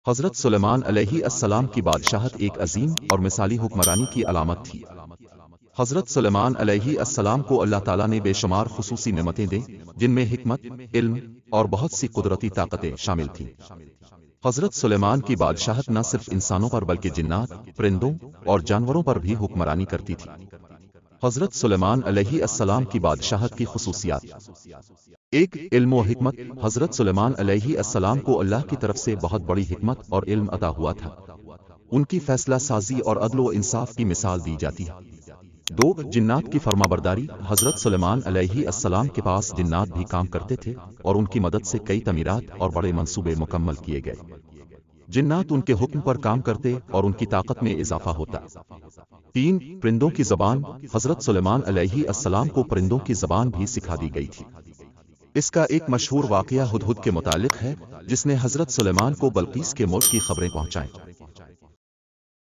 حضرت سلیمان علیہ السلام کی بادشاہت ایک عظیم اور مثالی حکمرانی کی علامت تھی۔ حضرت سلیمان علیہ السلام کو اللہ تعالیٰ نے بے شمار خصوصی نعمتیں دیں، جن میں حکمت، علم اور بہت سی قدرتی طاقتیں شامل تھیں۔ حضرت سلیمان کی بادشاہت نہ صرف انسانوں پر بلکہ جنات، پرندوں اور جانوروں پر بھی حکمرانی کرتی تھی۔ حضرت سلیمان علیہ السلام کی بادشاہت کی خصوصیات: ایک، علم و حکمت۔ حضرت سلیمان علیہ السلام کو اللہ کی طرف سے بہت بڑی حکمت اور علم عطا ہوا تھا۔ ان کی فیصلہ سازی اور عدل و انصاف کی مثال دی جاتی ہے۔ دو، جنات کی فرمانبرداری۔ حضرت سلیمان علیہ السلام کے پاس جنات بھی کام کرتے تھے اور ان کی مدد سے کئی تعمیرات اور بڑے منصوبے مکمل کیے گئے۔ جنات ان کے حکم پر کام کرتے اور ان کی طاقت میں اضافہ ہوتا۔ تین، پرندوں کی زبان۔ حضرت سلیمان علیہ السلام کو پرندوں کی زبان بھی سکھا دی گئی تھی۔ اس کا ایک مشہور واقعہ ہدہد کے متعلق ہے، جس نے حضرت سلیمان کو بلقیس کے ملک کی خبریں پہنچائیں۔